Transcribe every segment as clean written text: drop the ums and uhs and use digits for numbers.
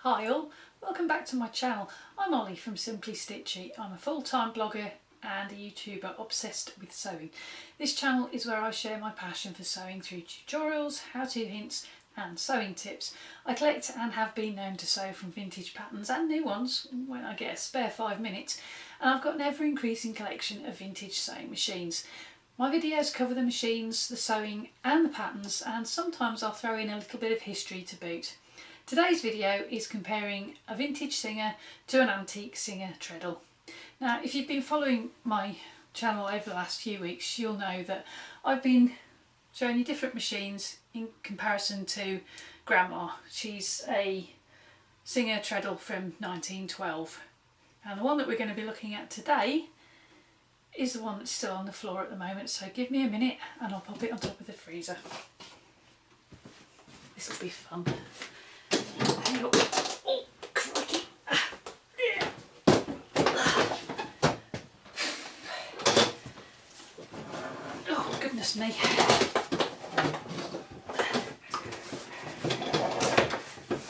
Hi all, welcome back to my channel. I'm Olly from Simply Stitchy. I'm a full-time blogger and a YouTuber obsessed with sewing. This channel is where I share my passion for sewing through tutorials, how-to hints and sewing tips. I collect and have been known to sew from vintage patterns and new ones when I get a spare 5 minutes, and I've got an ever-increasing collection of vintage sewing machines. My videos cover the machines, the sewing and the patterns, and sometimes I'll throw in a little bit of history to boot. Today's video is comparing a vintage Singer to an antique Singer Treadle. Now, if you've been following my channel over the last few weeks, you'll know that I've been showing you different machines in comparison to Grandma. She's a Singer Treadle from 1912, and the one that we're going to be looking at today is the one that's still on the floor at the moment, so give me a minute and I'll pop it on top of the freezer. This will be fun. Oh, crikey. Oh, goodness me.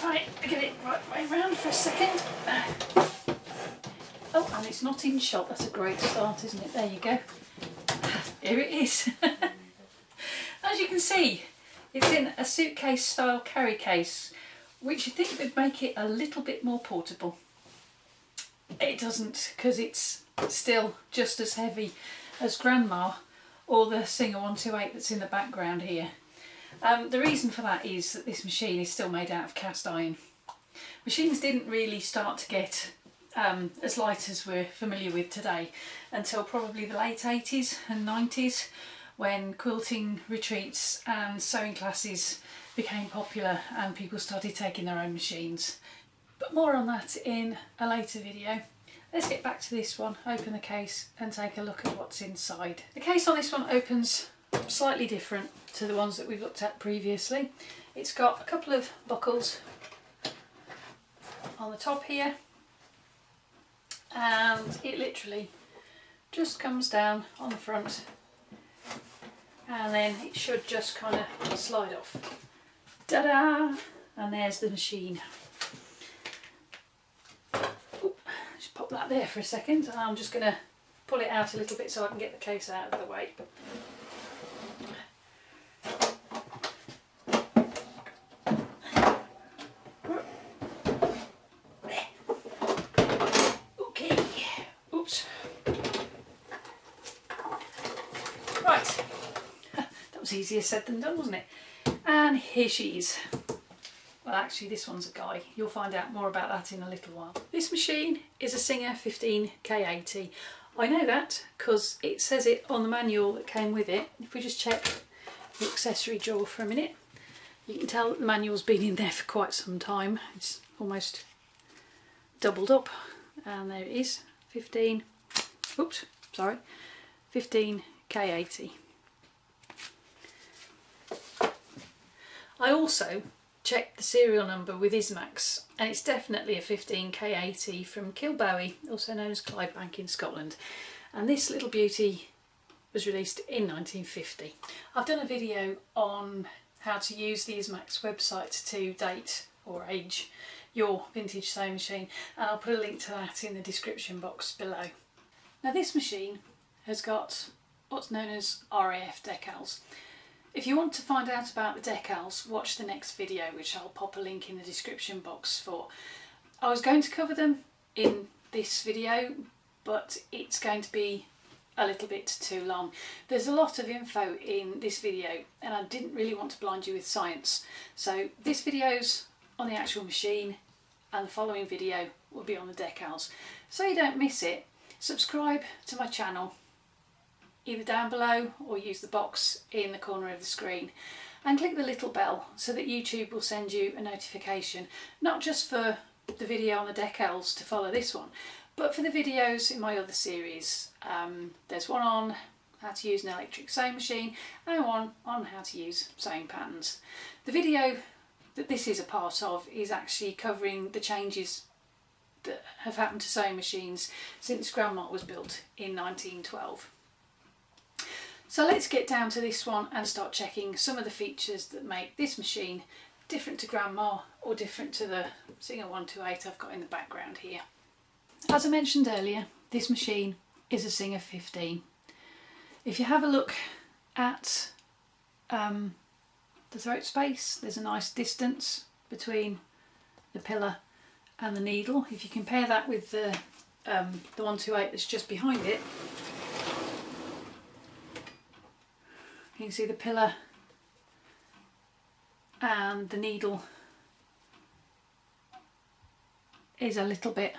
Right, get it right way round for a second. Oh, and it's not in shot. That's a great start, isn't it? There you go. Here it is. As you can see, it's in a suitcase style carry case, which I think would make it a little bit more portable. It doesn't, because it's still just as heavy as Grandma or the Singer 128 that's in the background here. The reason for that is that this machine is still made out of cast iron. Machines didn't really start to get as light as we're familiar with today until probably the late 80s and 90s, when quilting retreats and sewing classes became popular and people started taking their own machines. But more on that in a later video. Let's get back to this one, open the case and take a look at what's inside. The case on this one opens slightly different to the ones that we've looked at previously. It's got a couple of buckles on the top here, and it literally just comes down on the front, and then it should just kind of slide off. Ta-da! And there's the machine. Ooh, just pop that there for a second, and I'm just going to pull it out a little bit so I can get the case out of the way. Okay, oops. Right, that was easier said than done, wasn't it? And here she is. Well, actually this one's a guy. You'll find out more about that in a little while. This machine is a Singer 15K80. I know that because it says it on the manual that came with it. If we just check the accessory drawer for a minute, you can tell that the manual's been in there for quite some time. It's almost doubled up, and there it is, 15K80. I also checked the serial number with Ismax, and it's definitely a 15K80 from Kilbowie, also known as Clydebank in Scotland, and this little beauty was released in 1950. I've done a video on how to use the Ismax website to date or age your vintage sewing machine, and I'll put a link to that in the description box below. Now, this machine has got what's known as RAF decals. If you want to find out about the decals, watch the next video, which I'll pop a link in the description box for. I was going to cover them in this video, but it's going to be a little bit too long. There's a lot of info in this video, and I didn't really want to blind you with science. So this video's on the actual machine, and the following video will be on the decals. So you don't miss it, subscribe to my channel either down below or use the box in the corner of the screen, and click the little bell so that YouTube will send you a notification, not just for the video on the decals to follow this one, but for the videos in my other series. There's one on how to use an electric sewing machine and one on how to use sewing patterns. The video that this is a part of is actually covering the changes that have happened to sewing machines since Grandma was built in 1912. So let's get down to this one and start checking some of the features that make this machine different to Grandma or different to the Singer 128 I've got in the background here. As I mentioned earlier, this machine is a Singer 15. If you have a look at the throat space, there's a nice distance between the pillar and the needle. If you compare that with the 128 that's just behind it, you can see the pillar and the needle is a little bit,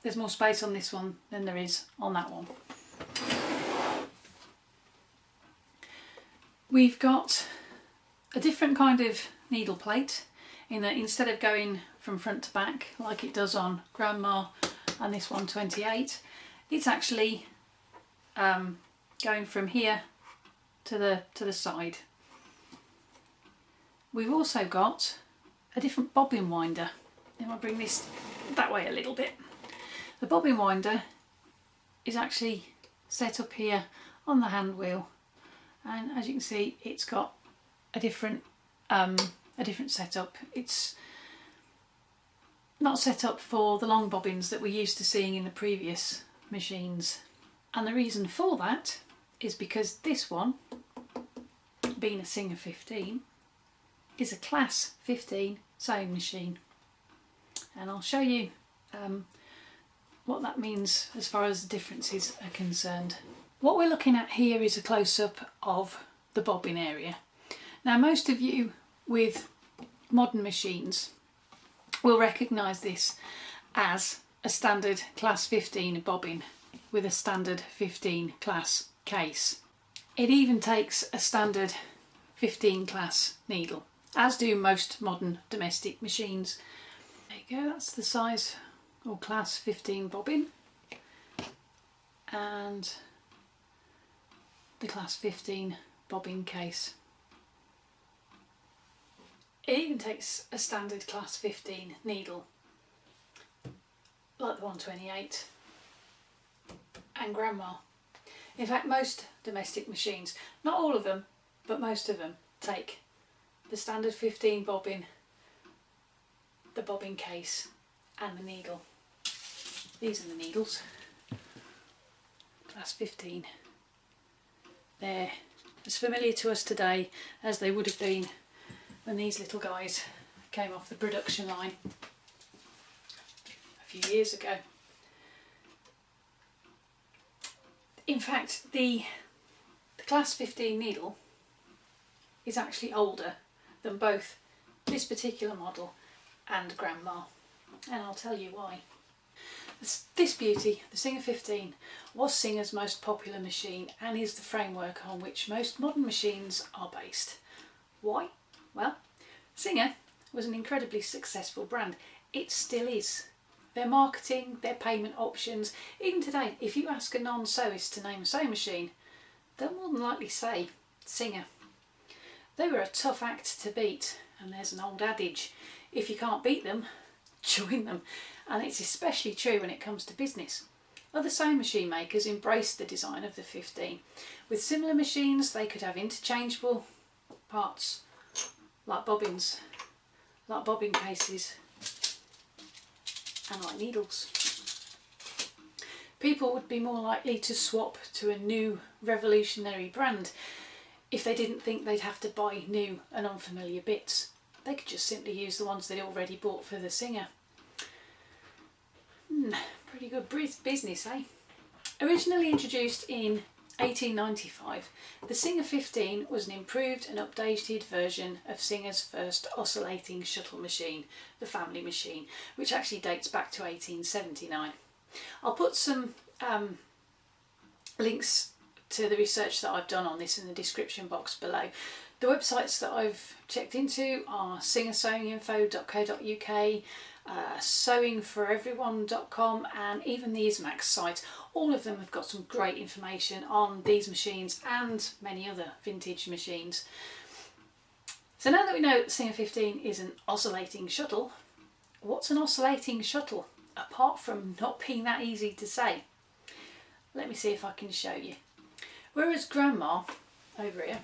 there's more space on this one than there is on that one. We've got a different kind of needle plate in that instead of going from front to back like it does on Grandma and this 128, it's actually going from here to the side. We've also got a different bobbin winder. If I bring this that way a little bit, the bobbin winder is actually set up here on the hand wheel, and as you can see, it's got a different setup. It's not set up for the long bobbins that we're used to seeing in the previous machines, and the reason for that is because this one, being a Singer 15, is a class 15 sewing machine, and I'll show you what that means as far as the differences are concerned. What we're looking at here is a close-up of the bobbin area. Now, most of you with modern machines will recognise this as a standard class 15 bobbin with a standard 15 class case. It even takes a standard 15 class needle, as do most modern domestic machines. There you go, that's the size or class 15 bobbin and the class 15 bobbin case. It even takes a standard class 15 needle like the 128 and Grandma. In fact, most domestic machines, not all of them, but most of them take the standard 15 bobbin, the bobbin case and the needle. These are the needles, class 15. They're as familiar to us today as they would have been when these little guys came off the production line a few years ago. In fact, the class 15 needle is actually older than both this particular model and Grandma, and I'll tell you why. This beauty, the Singer 15, was Singer's most popular machine and is the framework on which most modern machines are based. Why? Well, Singer was an incredibly successful brand. It still is. Their marketing, their payment options, even today, if you ask a non-sewist to name a sewing machine, they'll more than likely say Singer. They were a tough act to beat, and there's an old adage, if you can't beat them, join them. And it's especially true when it comes to business. Other sewing machine makers embraced the design of the 15. With similar machines, they could have interchangeable parts, like bobbins, like bobbin cases, and like needles. People would be more likely to swap to a new revolutionary brand if they didn't think they'd have to buy new and unfamiliar bits. They could just simply use the ones they'd already bought for the Singer. Pretty good business, eh? Originally introduced in 1895, the Singer 15 was an improved and updated version of Singer's first oscillating shuttle machine, the family machine, which actually dates back to 1879. I'll put some links to the research that I've done on this in the description box below. The websites that I've checked into are singersewinginfo.co.uk, sewingforeveryone.com, and even the Ismax site. All of them have got some great information on these machines and many other vintage machines. So now that we know that the Singer 15 is an oscillating shuttle, what's an oscillating shuttle apart from not being that easy to say? Let me see if I can show you. Whereas Grandma, over here,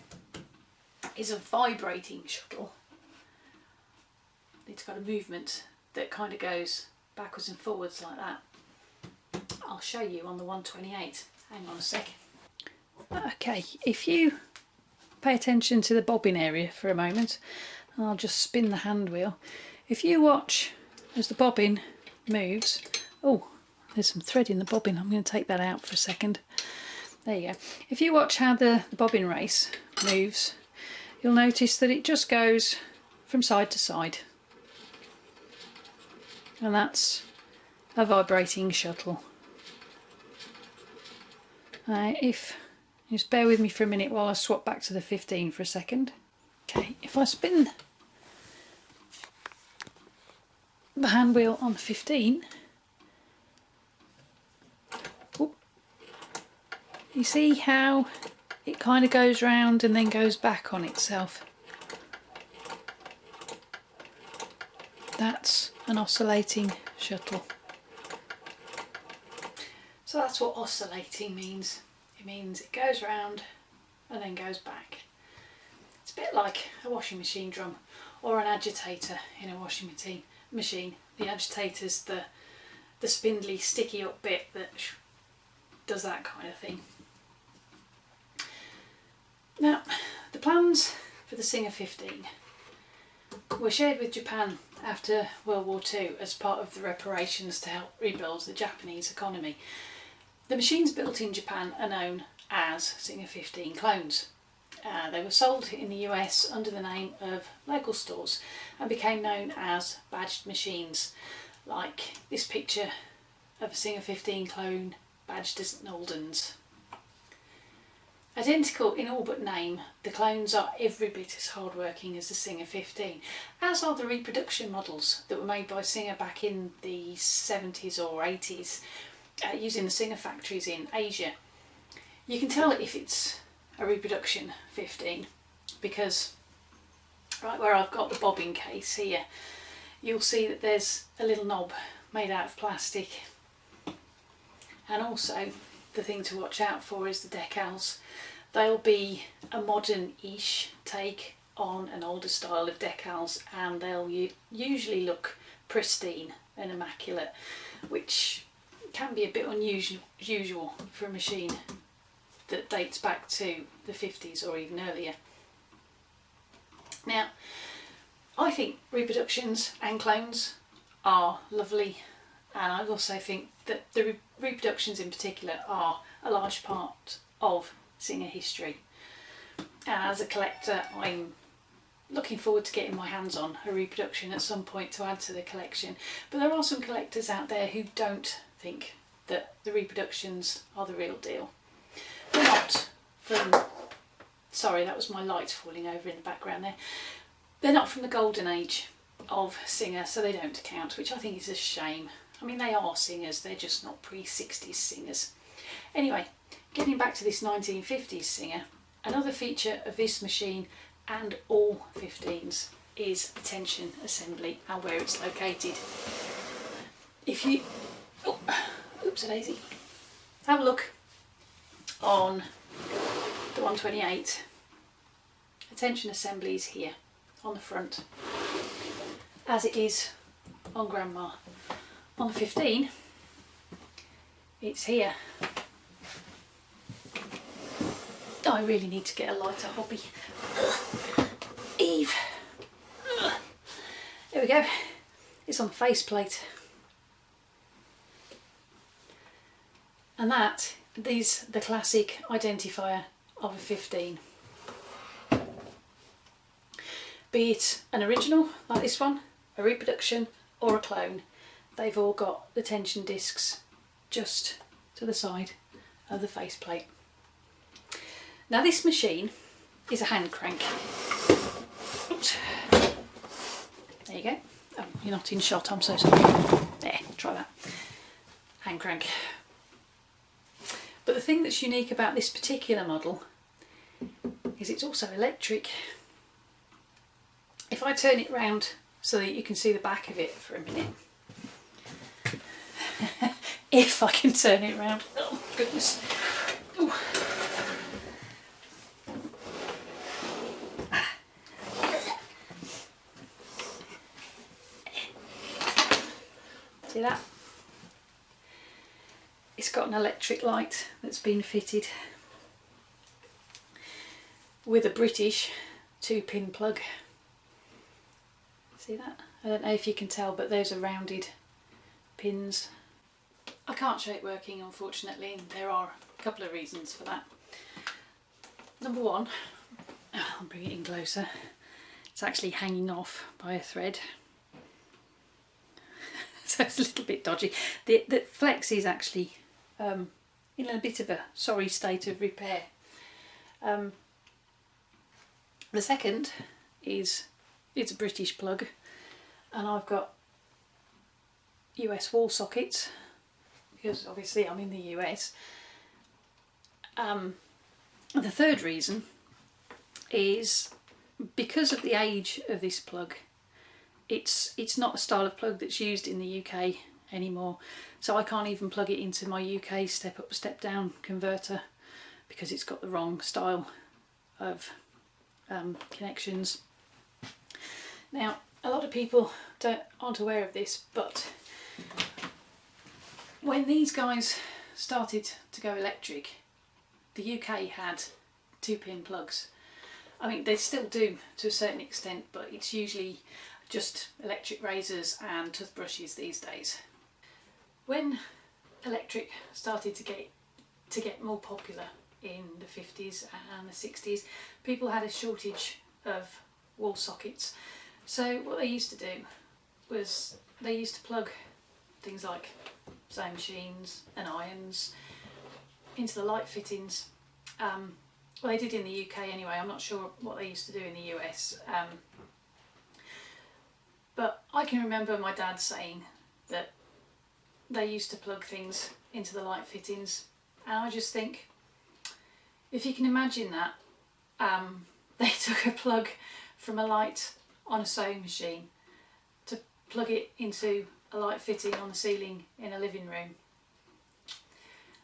is a vibrating shuttle, it's got a movement that kind of goes backwards and forwards like that. I'll show you on the 128. Hang on a sec. Okay, if you pay attention to the bobbin area for a moment, I'll just spin the hand wheel. If you watch as the bobbin moves, oh, there's some thread in the bobbin, I'm going to take that out for a second. There you go. If you watch how the bobbin race moves, you'll notice that it just goes from side to side. And that's a vibrating shuttle. If just bear with me for a minute while I swap back to the 15 for a second. Okay, if I spin the hand wheel on the 15, you see how it kind of goes round and then goes back on itself. That's an oscillating shuttle. So that's what oscillating means. It means it goes round and then goes back. It's a bit like a washing machine drum or an agitator in a washing machine. The agitator's the spindly, sticky up bit that does that kind of thing. Now, the plans for the Singer 15 were shared with Japan after World War II as part of the reparations to help rebuild the Japanese economy. The machines built in Japan are known as Singer 15 clones. They were sold in the US under the name of local stores and became known as badged machines, like this picture of a Singer 15 clone badged as Nolden's. Identical in all but name, the clones are every bit as hardworking as the Singer 15, as are the reproduction models that were made by Singer back in the 70s or 80s, using the Singer factories in Asia. You can tell if it's a reproduction 15 because right where I've got the bobbin case here, you'll see that there's a little knob made out of plastic. And also the thing to watch out for is the decals. They'll be a modern-ish take on an older style of decals, and they'll usually look pristine and immaculate, which can be a bit unusual for a machine that dates back to the 50s or even earlier. Now, I think reproductions and clones are lovely, and I also think that the reproductions in particular are a large part of Singer history. As a collector, I'm looking forward to getting my hands on a reproduction at some point to add to the collection, but there are some collectors out there who don't think that the reproductions are the real deal. They're not from, sorry, that was my light falling over in the background there. They're not from the golden age of Singer, so they don't count, which I think is a shame. I mean, they are singers, they're just not pre-60s singers. Anyway, getting back to this 1950s Singer, another feature of this machine and all 15s is the tension assembly and where it's located. If you, oops a daisy, have a look on the 128, the tension assembly is here on the front, as it is on Grandma. On the 15, it's here. I really need to get a lighter hobby. Eve. There we go. It's on the faceplate. And that is the classic identifier of a 15. Be it an original, like this one, a reproduction or a clone, they've all got the tension discs just to the side of the faceplate. Now this machine is a hand crank. Oops. There you go. Oh, you're not in shot, I'm so sorry. There, try that. Hand crank. But the thing that's unique about this particular model is it's also electric. If I turn it round so that you can see the back of it for a minute. If I can turn it round. Oh goodness. Ooh. See that? It's got an electric light that's been fitted with a British 2-pin plug. See that? I don't know if you can tell, but those are rounded pins. I can't show it working, unfortunately, and there are a couple of reasons for that. Number one, I'll bring it in closer, it's actually hanging off by a thread. So it's a little bit dodgy. The flex is actually in a bit of a sorry state of repair. The second is it's a British plug, and I've got US wall sockets because obviously I'm in the US. The third reason is because of the age of this plug. It's not a style of plug that's used in the UK anymore, so I can't even plug it into my UK step up step down converter because it's got the wrong style of connections. Now, a lot of people aren't aware of this, but when these guys started to go electric, the UK had 2-pin plugs. I mean, they still do to a certain extent, but it's usually just electric razors and toothbrushes these days. When electric started to get more popular in the 50s and the 60s, people had a shortage of wall sockets. So what they used to do was they used to plug things like sewing machines and irons into the light fittings. Well, they did in the UK anyway. I'm not sure what they used to do in the US. But I can remember my dad saying that they used to plug things into the light fittings, and I just think, if you can imagine that, they took a plug from a light on a sewing machine to plug it into a light fitting on the ceiling in a living room.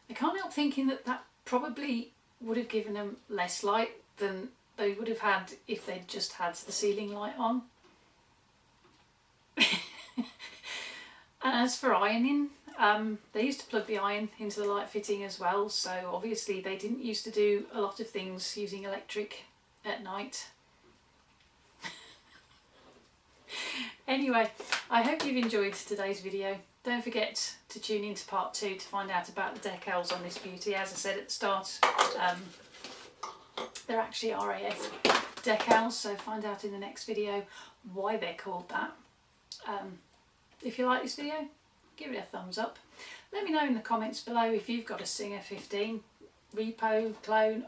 I can't help thinking that that probably would have given them less light than they would have had if they'd just had the ceiling light on. And as for ironing, they used to plug the iron into the light fitting as well, so obviously they didn't used to do a lot of things using electric at night. Anyway, I hope you've enjoyed today's video. Don't forget to tune in to part 2 to find out about the decals on this beauty. As I said at the start, they're actually RAF decals, so find out in the next video why they're called that. If you like this video, give it a thumbs up. Let me know in the comments below if you've got a Singer 15, repo, clone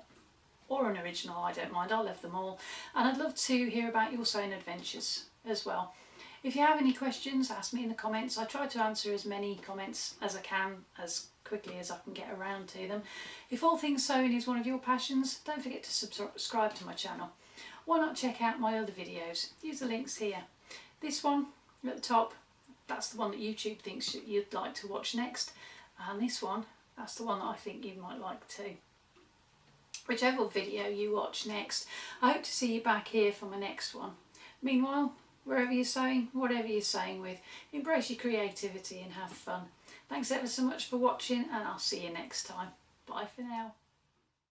or an original. I don't mind, I love them all, and I'd love to hear about your sewing adventures as well. If you have any questions, ask me in the comments. I try to answer as many comments as I can, as quickly as I can get around to them. If all things sewing is one of your passions, don't forget to subscribe to my channel. Why not check out my other videos? Use the links here. This one at the top, that's the one that YouTube thinks you'd like to watch next, and this one, that's the one that I think you might like too. Whichever video you watch next, I hope to see you back here for my next one. Meanwhile, wherever you're sewing, whatever you're sewing with, embrace your creativity and have fun. Thanks ever so much for watching, and I'll see you next time. Bye for now.